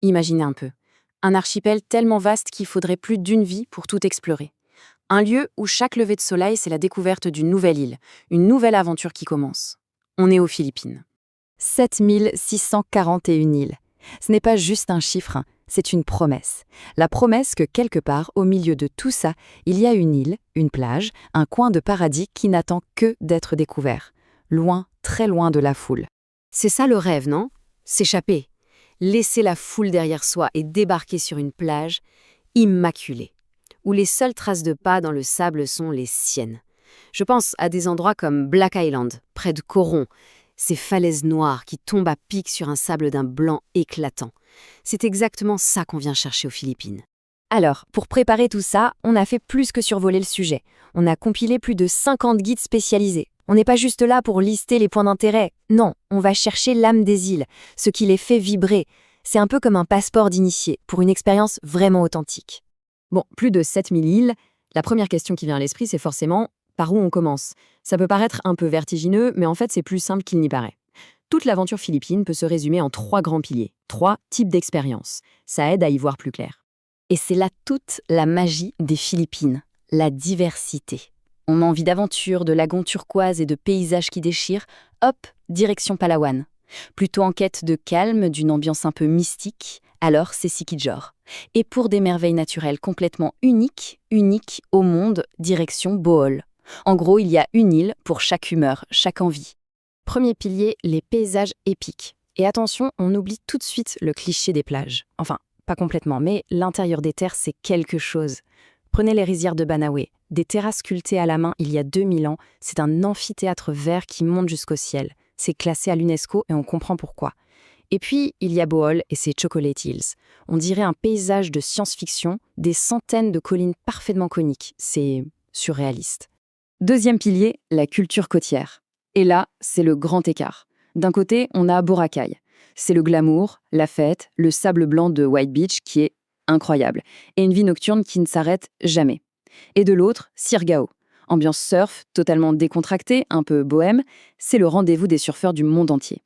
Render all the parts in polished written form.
Imaginez un peu. Un archipel tellement vaste qu'il faudrait plus d'une vie pour tout explorer. Un lieu où chaque lever de soleil, c'est la découverte d'une nouvelle île, une nouvelle aventure qui commence. On est aux Philippines. 7641 îles. Ce n'est pas juste un chiffre, hein, c'est une promesse. La promesse que quelque part, au milieu de tout ça, il y a une île, une plage, un coin de paradis qui n'attend que d'être découvert. Loin, très loin de la foule. C'est ça le rêve, non? S'échapper. Laisser la foule derrière soi et débarquer sur une plage immaculée, où les seules traces de pas dans le sable sont les siennes. Je pense à des endroits comme Black Island, près de Coron, ces falaises noires qui tombent à pic sur un sable d'un blanc éclatant. C'est exactement ça qu'on vient chercher aux Philippines. Alors, pour préparer tout ça, on a fait plus que survoler le sujet. On a compilé plus de 50 guides spécialisés. On n'est pas juste là pour lister les points d'intérêt. Non, on va chercher l'âme des îles, ce qui les fait vibrer. C'est un peu comme un passeport d'initié, pour une expérience vraiment authentique. Bon, plus de 7000 îles. La première question qui vient à l'esprit, c'est forcément par où on commence. Ça peut paraître un peu vertigineux, mais en fait, c'est plus simple qu'il n'y paraît. Toute l'aventure philippine peut se résumer en 3 grands piliers, 3 types d'expériences. Ça aide à y voir plus clair. Et c'est là toute la magie des Philippines, la diversité. On a envie d'aventure, de lagons turquoise et de paysages qui déchirent. Hop, direction Palawan. Plutôt en quête de calme, d'une ambiance un peu mystique, alors c'est Sikijor. Et pour des merveilles naturelles complètement uniques au monde, direction Bohol. En gros, il y a une île pour chaque humeur, chaque envie. Premier pilier, les paysages épiques. Et attention, on oublie tout de suite le cliché des plages. Enfin, pas complètement, mais l'intérieur des terres, c'est quelque chose. Prenez les rizières de Banawe, des terrasses sculptées à la main il y a 2000 ans. C'est un amphithéâtre vert qui monte jusqu'au ciel. C'est classé à l'UNESCO et on comprend pourquoi. Et puis, il y a Bohol et ses Chocolate Hills. On dirait un paysage de science-fiction, des centaines de collines parfaitement coniques. C'est surréaliste. Deuxième pilier, la culture côtière. Et là, c'est le grand écart. D'un côté, on a Boracay. C'est le glamour, la fête, le sable blanc de White Beach qui est incroyable, et une vie nocturne qui ne s'arrête jamais. Et de l'autre, Siargao. Ambiance surf, totalement décontractée, un peu bohème, c'est le rendez-vous des surfeurs du monde entier.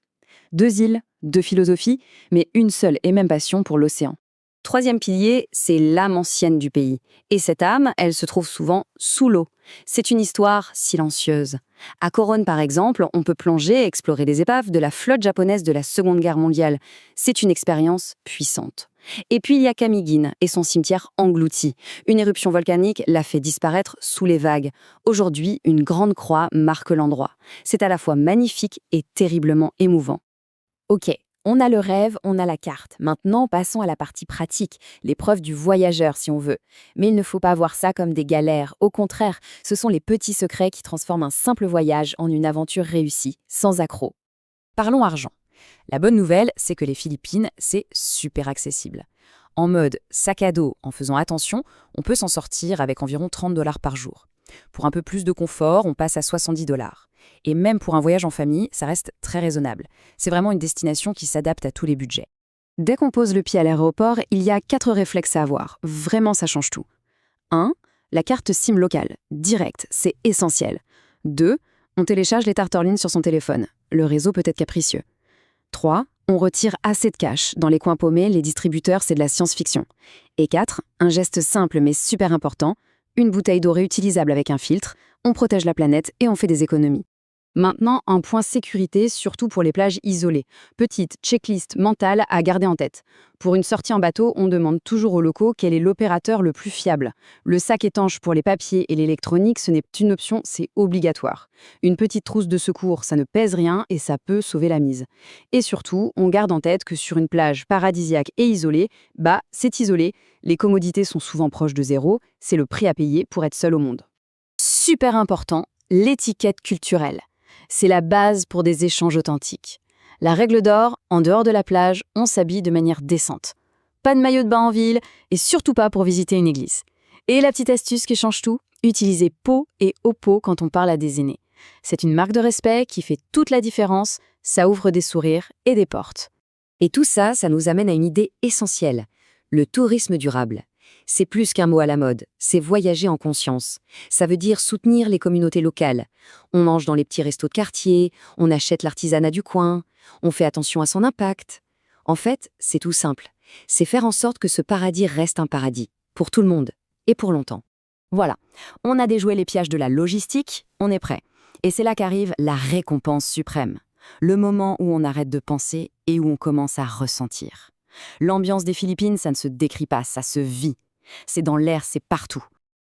2 îles, 2 philosophies, mais une seule et même passion pour l'océan. Troisième pilier, c'est l'âme ancienne du pays. Et cette âme, elle se trouve souvent sous l'eau. C'est une histoire silencieuse. À Coron, par exemple, on peut plonger et explorer les épaves de la flotte japonaise de la Seconde Guerre mondiale. C'est une expérience puissante. Et puis il y a Camiguin et son cimetière englouti. Une éruption volcanique l'a fait disparaître sous les vagues. Aujourd'hui, une grande croix marque l'endroit. C'est à la fois magnifique et terriblement émouvant. Ok, on a le rêve, on a la carte. Maintenant, passons à la partie pratique, l'épreuve du voyageur si on veut. Mais il ne faut pas voir ça comme des galères. Au contraire, ce sont les petits secrets qui transforment un simple voyage en une aventure réussie, sans accroc. Parlons argent. La bonne nouvelle, c'est que les Philippines, c'est super accessible. En mode sac à dos, en faisant attention, on peut s'en sortir avec environ 30 $ par jour. Pour un peu plus de confort, on passe à 70 $. Et même pour un voyage en famille, ça reste très raisonnable. C'est vraiment une destination qui s'adapte à tous les budgets. Dès qu'on pose le pied à l'aéroport, il y a 4 réflexes à avoir. Vraiment, ça change tout. 1. La carte SIM locale. Direct, c'est essentiel. 2. On télécharge les Tartarlines sur son téléphone. Le réseau peut être capricieux. 3. On retire assez de cash. Dans les coins paumés, les distributeurs, c'est de la science-fiction. Et 4. Un geste simple mais super important. Une bouteille d'eau réutilisable avec un filtre. On protège la planète et on fait des économies. Maintenant, un point sécurité, surtout pour les plages isolées. Petite checklist mentale à garder en tête. Pour une sortie en bateau, on demande toujours aux locaux quel est l'opérateur le plus fiable. Le sac étanche pour les papiers et l'électronique, ce n'est une option, c'est obligatoire. Une petite trousse de secours, ça ne pèse rien et ça peut sauver la mise. Et surtout, on garde en tête que sur une plage paradisiaque et isolée, c'est isolé, les commodités sont souvent proches de zéro, c'est le prix à payer pour être seul au monde. Super important, l'étiquette culturelle. C'est la base pour des échanges authentiques. La règle d'or, en dehors de la plage, on s'habille de manière décente. Pas de maillot de bain en ville et surtout pas pour visiter une église. Et la petite astuce qui change tout, utiliser pot et oppo quand on parle à des aînés. C'est une marque de respect qui fait toute la différence, ça ouvre des sourires et des portes. Et tout ça, ça nous amène à une idée essentielle, le tourisme durable. C'est plus qu'un mot à la mode, c'est voyager en conscience. Ça veut dire soutenir les communautés locales. On mange dans les petits restos de quartier, on achète l'artisanat du coin, on fait attention à son impact. En fait, c'est tout simple. C'est faire en sorte que ce paradis reste un paradis, pour tout le monde, et pour longtemps. Voilà, on a déjoué les pièges de la logistique, on est prêt. Et c'est là qu'arrive la récompense suprême. Le moment où on arrête de penser et où on commence à ressentir. L'ambiance des Philippines, ça ne se décrit pas, ça se vit. C'est dans l'air, c'est partout.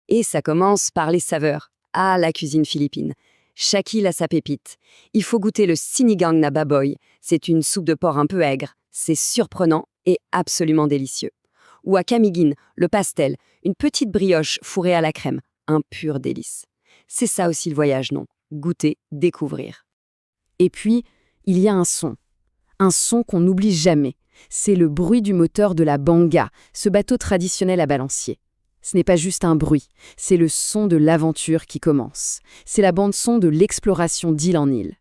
Et ça commence par les saveurs. Ah, la cuisine philippine. Chaque île a sa pépite. Il faut goûter le sinigang na baboy. C'est une soupe de porc un peu aigre. C'est surprenant et absolument délicieux. Ou à Camiguin, le pastel, une petite brioche fourrée à la crème. Un pur délice. C'est ça aussi le voyage, non? Goûter, découvrir. Et puis, il y a un son qu'on n'oublie jamais. C'est le bruit du moteur de la banga, ce bateau traditionnel à balancier. Ce n'est pas juste un bruit, c'est le son de l'aventure qui commence. C'est la bande-son de l'exploration d'île en île.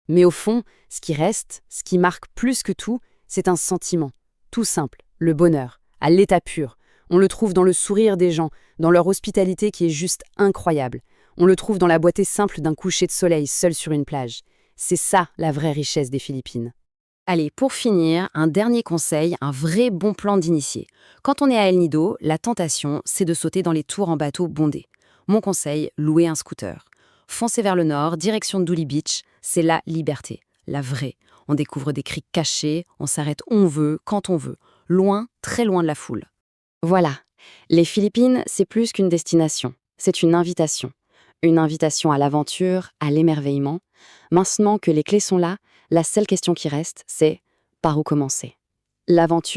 Mais au fond, ce qui reste, ce qui marque plus que tout, c'est un sentiment. Tout simple, le bonheur, à l'état pur. On le trouve dans le sourire des gens, dans leur hospitalité qui est juste incroyable. On le trouve dans la beauté simple d'un coucher de soleil seul sur une plage. C'est ça la vraie richesse des Philippines. Allez, pour finir, un dernier conseil, un vrai bon plan d'initié. Quand on est à El Nido, la tentation, c'est de sauter dans les tours en bateau bondés. Mon conseil, louer un scooter. Foncez vers le nord, direction de Duli Beach, c'est la liberté, la vraie. On découvre des criques cachées, on s'arrête où on veut, quand on veut, loin, très loin de la foule. Voilà, les Philippines, c'est plus qu'une destination, c'est une invitation. Une invitation à l'aventure, à l'émerveillement. Maintenant que les clés sont là, la seule question qui reste, c'est par où commencer. L'aventure